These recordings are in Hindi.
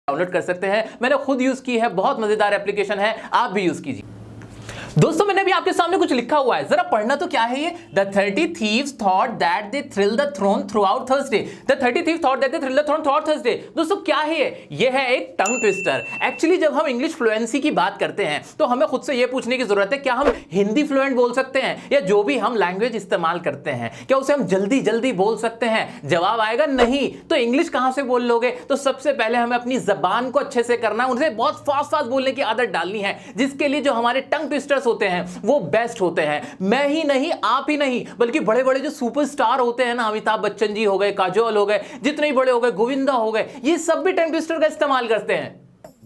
डाउनलोड कर सकते हैं। मैंने खुद यूज की है, बहुत मजेदार एप्लीकेशन है, आप भी यूज कीजिए। दोस्तों मैंने भी आपके सामने कुछ लिखा हुआ है, जरा पढ़ना तो क्या है ये। The 30 thieves thought that they thrilled the throne throughout Thursday. The 30 thieves thought that they thrilled the throne throughout Thursday. दोस्तों क्या है ये है एक टंग ट्विस्टर। एक्चुअली जब हम इंग्लिश फ्लुएंसी की बात करते हैं तो हमें खुद से ये पूछने की जरूरत है, क्या हम हिंदी फ्लुएंट बोल सकते हैं, या जो भी हम लैंग्वेज इस्तेमाल करते हैं क्या उसे हम जल्दी जल्दी बोल सकते हैं। जवाब आएगा नहीं। तो इंग्लिश कहां से बोल लोगे। तो सबसे पहले हमें अपनी जबान को अच्छे से करना है, उनसे बहुत फास्ट फास्ट बोलने की आदत डालनी है, जिसके लिए जो हमारे टंग ट्विस्टर्स होते हैं वो बेस्ट होते हैं। मैं ही नहीं, आप ही नहीं, बल्कि बड़े बड़े जो सुपरस्टार होते हैं ना, अमिताभ बच्चन जी हो गए, काजोल हो गए, जितने बड़े हो गए, गोविंदा हो गए, ये सब भी टंग ट्विस्टर का इस्तेमाल करते हैं।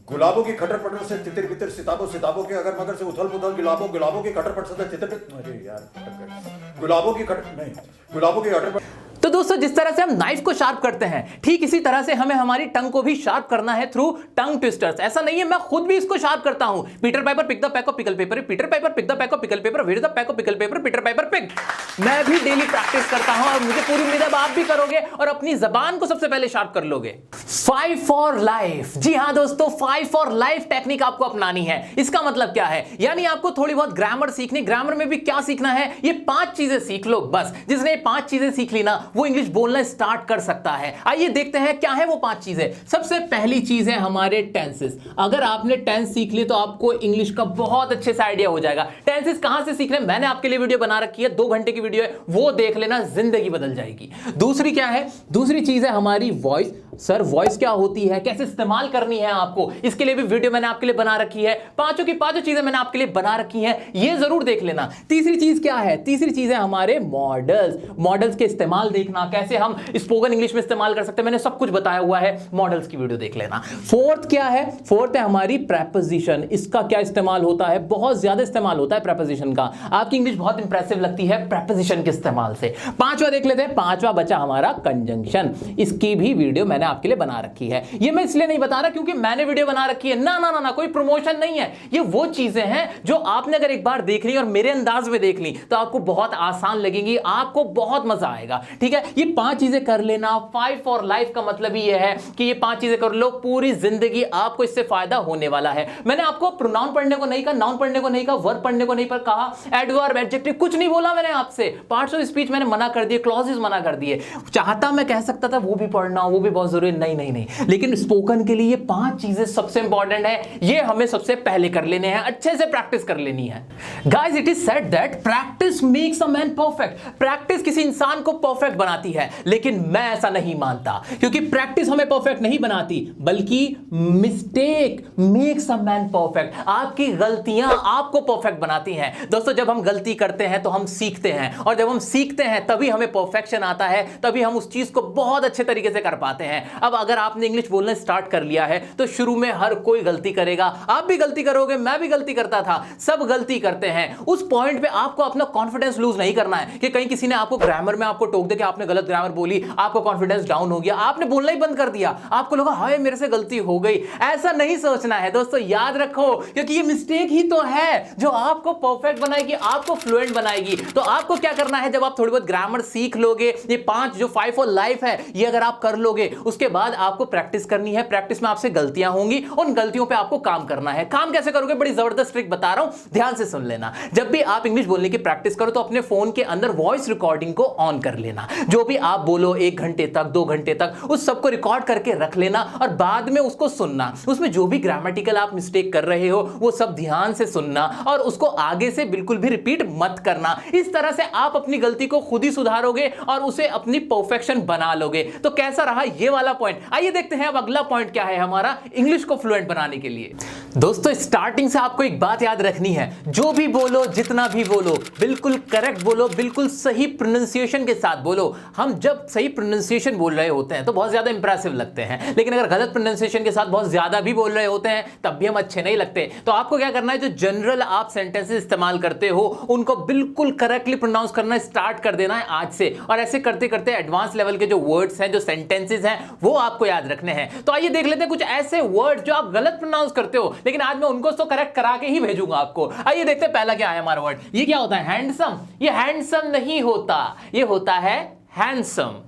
गुलाबों की खटर पटर से तितर बितर सिताबों सिताबों के अगर मगर से उथल पुथल गुलाबों की खटर पटर से तितर अरे यार गुलाबों की खटर नहीं गुलाबों की खटर। तो दोस्तों जिस तरह से हम नाइफ को शार्प करते हैं, ठीक इसी तरह से हमें हमारी टंग को भी शार्प करना है थ्रू टंग ट्विस्टर्स। ऐसा नहीं है, मैं खुद भी इसको शार्प करता हूं। Peter Piper pick the pack of pickle pepper, Peter Piper pick the pack of pickle pepper, where is the pack of pickle pepper, Peter Piper pick. मैं भी डेली प्रैक्टिस करता हूं और मुझे पूरी उम्मीद है आप भी करोगे और अपनी जबान को सबसे पहले शार्प कर लोगे। 5 फॉर लाइफ। जी हां दोस्तों, 5 फॉर लाइफ टेक्निक आपको अपनानी है। इसका मतलब क्या है, यानी आपको थोड़ी बहुत ग्रामर सीखनी। ग्रामर में भी क्या सीखना है, ये 5 चीजें सीख लो बस। जिसने 5 चीजें सीख ली ना, वो इंग्लिश बोलना स्टार्ट कर सकता है। आइए देखते हैं क्या है वो 5 चीजें। सबसे पहली चीज है हमारे टेंसेस। अगर आपने टेंस सीख ली तो आपको इंग्लिश का बहुत अच्छे से आइडिया हो जाएगा। टेंसेस कहां से सीखने, मैंने आपके लिए वीडियो बना रखी है, 2 घंटे की वीडियो है, वो देख लेना, जिंदगी बदल जाएगी। दूसरी क्या है, दूसरी चीज है हमारी वॉइस। सर वॉइस क्या होती है, कैसे इस्तेमाल करनी है आपको, इसके लिए भी वीडियो मैंने आपके लिए बना रखी है। पांचों की पांचों चीजें मैंने आपके लिए बना रखी हैं, ये जरूर देख लेना। तीसरी चीज क्या है, तीसरी चीज है हमारे मॉडल्स। मॉडल्स के इस्तेमाल देखना, कैसे हम स्पोकन इंग्लिश में इस्तेमाल कर सकते हैं, मैंने सब कुछ बताया हुआ है, मॉडल्स की वीडियो देख लेना। फोर्थ क्या है, फोर्थ है हमारी प्रेपोजिशन। इसका क्या इस्तेमाल होता है, बहुत ज्यादा इस्तेमाल होता है प्रेपोजिशन का। आपकी इंग्लिश बहुत इंप्रेसिव लगती है प्रेपोजिशन के इस्तेमाल से। पांचवा देख लेते हैं, पांचवा बचा हमारा कंजंक्शन। इसकी भी वीडियो मैंने आपके लिए बना रखी है। ये मैं इसलिए नहीं बता रहा क्योंकि मैंने वीडियो बना रखी है, ना ना ना ना, कोई प्रमोशन नहीं है। ये वो चीजें हैं जो आपने अगर एक बार देख ली और मेरे अंदाज में देख ली तो आपको बहुत आसान लगेंगी, आपको बहुत मजा आएगा। ठीक है, ये 5 चीजें कर लेना। 5 फॉर लाइफ का मतलब ही ये है कि ये 5 चीजें कर लो, पूरी जिंदगी आपको इससे फायदा होने वाला है। मैंने आपको प्रोनाउन पढ़ने को नहीं कहा, नाउन पढ़ने को नहीं कहा, वर्ब पढ़ने को नहीं पर कहा, एडवर्ब एडजेक्टिव कुछ नहीं बोला मैंने आपसे। पार्ट्स ऑफ स्पीच मैंने मना कर दिए, क्लॉजेस मना कर दिए। चाहता मैं कह सकता था वो भी पढ़ना, वो भी बहुत जरूरी, नहीं नहीं नहीं। लेकिन स्पोकन के लिए ये 5 चीजें सबसे इंपॉर्टेंट है, ये हमें सबसे पहले कर लेने हैं, अच्छे से प्रैक्टिस कर लेनी है। Guys it is said that practice makes a man perfect. Practice किसी इंसान को परफेक्ट बनाती है, लेकिन मैं ऐसा नहीं मानता, क्योंकि प्रैक्टिस हमें परफेक्ट नहीं बनाती, बल्कि mistake makes a man perfect. आपकी गलतियां आपको परफेक्ट बनाती हैं। दोस्तों जब हम गलती करते हैं तो हम सीखते हैं, और जब हम सीखते हैं तभी हमें परफेक्शन आता है, तभी हम उस चीज को बहुत अच्छे तरीके से कर पाते हैं। अब अगर आपने इंग्लिश बोलना स्टार्ट कर लिया है तो शुरू में हर कोई गलती करेगा, आप भी गलती करोगे, मैं भी गलती करता था, सब गलती करते हैं। उस पॉइंट पे आपको अपना कॉन्फिडेंस लूज नहीं करना है कि कहीं किसी ने आपको ग्रामर में आपको टोक दे कि आपने गलत ग्रामर बोली, आपको कॉन्फिडेंस डाउन हो गया, आपने बोलना ही बंद कर दिया, आपको लगा हाय मेरे से गलती हो गई। ऐसा नहीं सोचना है दोस्तों, याद रखो, क्योंकि ये मिस्टेक ही तो है जो आपको परफेक्ट बनाएगी, आपको फ्लुएंट बनाएगी। तो आपको क्या करना है, जब आप थोड़ी बहुत ग्रामर सीख लोगे, ये 5 जो 5 फॉर लाइफ है, ये अगर आप कर लोगे, उसके बाद आपको प्रैक्टिस करनी है। प्रैक्टिस में आपसे गलतियां होंगी, उन गलतियों पे आपको काम करना है। काम कैसे करोगे, बड़ी जबरदस्त ट्रिक बता रहा हूं, ध्यान से सुन लेना। जब भी आप इंग्लिश बोलने की प्रैक्टिस करो तो अपने फोन के अंदर वॉइस रिकॉर्डिंग को ऑन कर लेना। जो भी आप बोलो 1 घंटे तक, 2 घंटे तक, उस सबको रिकॉर्ड करके रख लेना और बाद में उसको सुनना। उसमें जो भी ग्रामेटिकल आप मिस्टेक कर रहे हो वो सब ध्यान से सुनना और उसको आगे से बिल्कुल भी रिपीट मत करना। इस तरह से आप अपनी गलती को खुद ही सुधारोगे और उसे अपनी परफेक्शन बना लोगे। तो कैसा रहा ये वाला पॉइंट, आइए देखते हैं अब अगला पॉइंट क्या है हमारा इंग्लिश को फ्लुएंट बनाने के लिए। दोस्तों स्टार्टिंग से आपको एक बात याद रखनी है, जो भी बोलो, जितना भी बोलो, बिल्कुल करेक्ट बोलो, बिल्कुल सही प्रोनाउंसिएशन के साथ बोलो। हम जब सही प्रोनाउंसिएशन बोल रहे होते हैं तो बहुत ज्यादा इंप्रेसिव लगते हैं, लेकिन अगर गलत प्रोनाउंसिएशन के साथ बहुत ज्यादा भी बोल रहे होते हैं तब भी हम अच्छे नहीं लगते। तो आपको क्या करना है, जो जनरल आप सेंटेंसेस इस्तेमाल करते हो उनको बिल्कुल करेक्टली प्रोनाउंस करना स्टार्ट कर देना है आज से, और ऐसे करते करते एडवांस लेवल के जो वर्ड्स हैं, जो सेंटेंसेस हैं, वो आपको याद रखने हैं। तो आइए देख लेते हैं कुछ ऐसे वर्ड जो आप गलत प्रोनाउंस करते हो, लेकिन आज मैं उनको तो करेक्ट करा के ही भेजूंगा आपको। आइए देखते हैं पहला क्या है हमारा वर्ड। ये क्या होता है, हैंडसम। ये हैंडसम नहीं होता, ये होता है हैंडसम।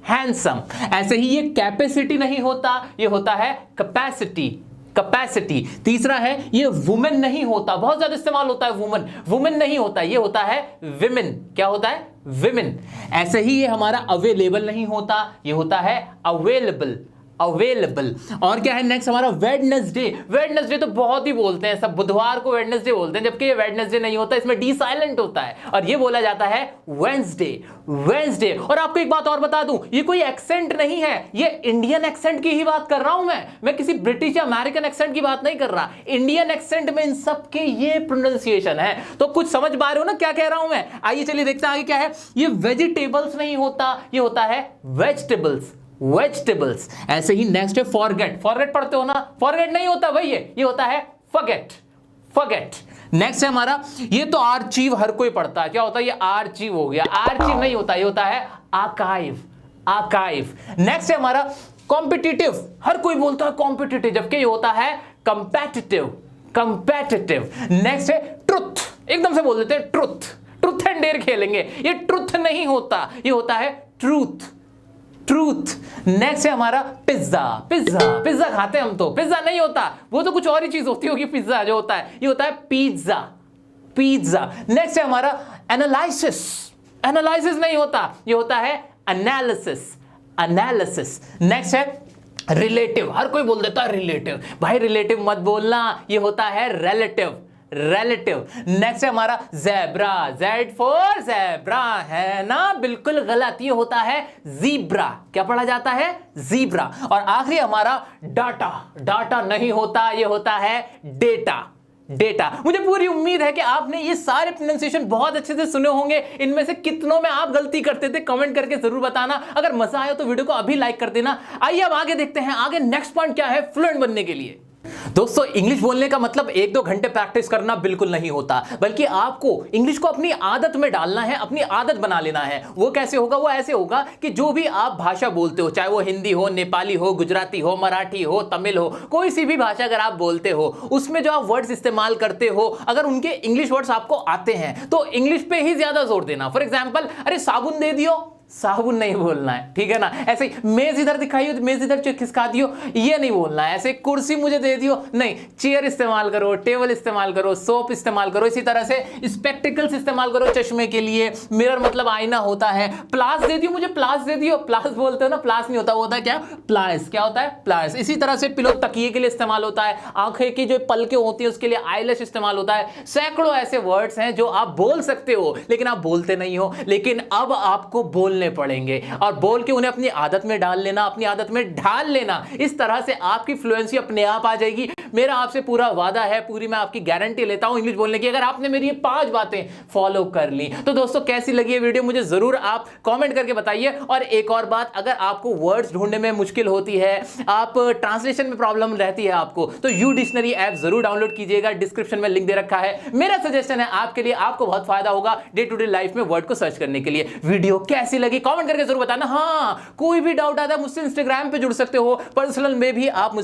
हैंडसम। ऐसे ही ये कैपेसिटी नहीं होता, ये होता है कैपेसिटी, कैपेसिटी। तीसरा है ये वुमेन नहीं होता, बहुत ज्यादा इस्तेमाल होता है वुमेन, वुमेन नहीं होता, ये होता है विमेन। क्या होता है? विमेन। ऐसे ही ये हमारा अवेलेबल नहीं होता, ये होता है अवेलेबल, अवेलेबल। और क्या है नेक्स्ट हमारा? वेडनेसडे। वेडनेसडे तो बहुत ही बोलते हैं सब, बुधवार को वेडनेसडे बोलते हैं, जबकि ये वेडनेसडे नहीं होता, इसमें डी साइलेंट होता है और ये बोला जाता है वेंसडे, वेंसडे। और आपको एक बात और बता दूं, ये कोई एक्सेंट नहीं है, ये इंडियन एक्सेंट की ही बात कर रहा हूं मैं किसी ब्रिटिश या अमेरिकन एक्सेंट की बात नहीं कर रहा, इंडियन एक्सेंट में इन सब के ये प्रोनाउंसिएशन है। तो कुछ समझ पा रहे हो ना क्या कह रहा हूं मैं? आइए चलिए देखते हैं आगे क्या है। ये वेजिटेबल्स नहीं होता, ये होता है वेजिटेबल्स, वेजिटेबल्स। ऐसे ही नेक्स्ट है फॉरगेट। फॉरगेट पढ़ते हो ना? फॉरगेट नहीं होता भाई, ये होता है फॉरगेट, फॉरगेट। नेक्स्ट है हमारा, ये तो आर्चीव हर कोई पढ़ता है, क्या होता है? ये आर्चीव हो गया, आर्चीव नहीं होता, ये होता है आर्काइव, आर्काइव। नेक्स्ट है हमारा कॉम्पिटिटिव। हर कोई बोलता है कॉम्पिटिटिव, जबकि ये होता है कंपेटिटिव, कंपेटिटिव। नेक्स्ट है ट्रुथ। एकदम से बोल देते हैं ट्रुथ, ट्रुथ एंड डेयर खेलेंगे, ये ट्रुथ नहीं होता, ये होता है ट्रूथ, ट्रूथ। नेक्स्ट है हमारा पिज्जा। पिज्जा, पिज्जा खाते हैं हम तो, पिज्जा नहीं होता, वो तो कुछ और ही चीज होती होगी। पिज्जा जो होता है ये होता है पिज्जा, पिज्जा। नेक्स्ट है हमारा एनालिसिस। एनालिसिस नहीं होता, ये होता है एनालिसिस, एनालिसिस। नेक्स्ट है रिलेटिव। हर कोई बोल देता है रिलेटिव, भाई रिलेटिव मत बोलना, ये होता है रिलेटिव, रिलेटिव। नेक्स्ट है हमारा ज़ेब्रा। जेड फॉर ज़ेब्रा, है ना? बिल्कुल गलत, ये होता है ज़ीब्रा। क्या पढ़ा जाता है? ज़ीब्रा। और आखिरी हमारा डाटा। डाटा नहीं होता, ये होता है डेटा, डेटा। मुझे पूरी उम्मीद है कि आपने ये सारे प्रोनाउंसिएशन बहुत अच्छे से सुने होंगे। इनमें से कितनों में आप गलती करते थे कमेंट करके जरूर बताना। अगर मजा आया तो वीडियो को अभी लाइक कर देना। आइए अब आगे देखते हैं, आगे नेक्स्ट पॉइंट क्या है फ्लुएंट बनने के लिए। दोस्तों इंग्लिश बोलने का मतलब 1-2 घंटे प्रैक्टिस करना बिल्कुल नहीं होता, बल्कि आपको इंग्लिश को अपनी आदत में डालना है, अपनी आदत बना लेना है। वो कैसे होगा? वो ऐसे होगा कि जो भी आप भाषा बोलते हो, चाहे वो हिंदी हो, नेपाली हो, गुजराती हो, मराठी हो, तमिल हो, कोई सी भी भाषा अगर आप बोलते हो, उसमें जो आप वर्ड्स इस्तेमाल करते हो, अगर उनके इंग्लिश वर्ड्स आपको आते हैं तो इंग्लिश पे ही ज्यादा जोर देना। फॉर एग्जाम्पल, अरे साबुन दे दियो, साबुन नहीं बोलना है, ठीक है ना? ऐसे मेज इधर दिखाई हो तो मेज इधर खिसका दियो, ये नहीं बोलना है। ऐसे कुर्सी मुझे दे दियो, नहीं, चेयर इस्तेमाल करो, टेबल इस्तेमाल करो, सोप इस्तेमाल करो। इसी तरह से स्पेक्टिकल्स इस्तेमाल करो चश्मे के लिए, मिरर मतलब आईना होता है। प्लास दे दियो मुझे, प्लास दे दियो, प्लास बोलते हो ना, प्लास नहीं होता, वो होता है क्या? प्लास। क्या होता है? प्लास। इसी तरह से पिलो तकिए के लिए इस्तेमाल होता है, आंखें की जो पलकें होती है उसके लिए आईलैश इस्तेमाल होता है। सैकड़ों ऐसे वर्ड्स हैं जो आप बोल सकते हो लेकिन आप बोलते नहीं हो, लेकिन अब आपको बोलने पड़ेंगे और बोल के उन्हें अपनी आदत में डाल लेना, अपनी आदत में ढाल लेना। इस तरह से आपकी फ्लुएंसी अपने आप आ जाएगी। मेरा आपसे पूरा वादा है, पूरी मैं आपकी गारंटी लेता हूं इंग्लिश बोलने की। अगर आपने मेरी ये 5 बातें फॉलो कर ली तो दोस्तों कैसी लगी ये वीडियो मुझे जरूर आप कमेंट करके बताइए। और एक और बात, अगर आपको वर्ड्स ढूंढने में मुश्किल होती है, आप ट्रांसलेशन में प्रॉब्लम रहती है आपको, तो यू डिक्शनरी ऐप जरूर डाउनलोड कीजिएगा, डिस्क्रिप्शन में लिंक दे रखा है। मेरा सजेशन है आपके लिए, आपको बहुत फायदा होगा डे टू डे लाइफ में वर्ड को सर्च करने के लिए। वीडियो कैसी लगी कमेंट करके जरूर बताना। हाँ, कोई भी डाउट आता है मुझसे इंस्टाग्राम पे जुड़ सकते हो, पर्सनल में भी आप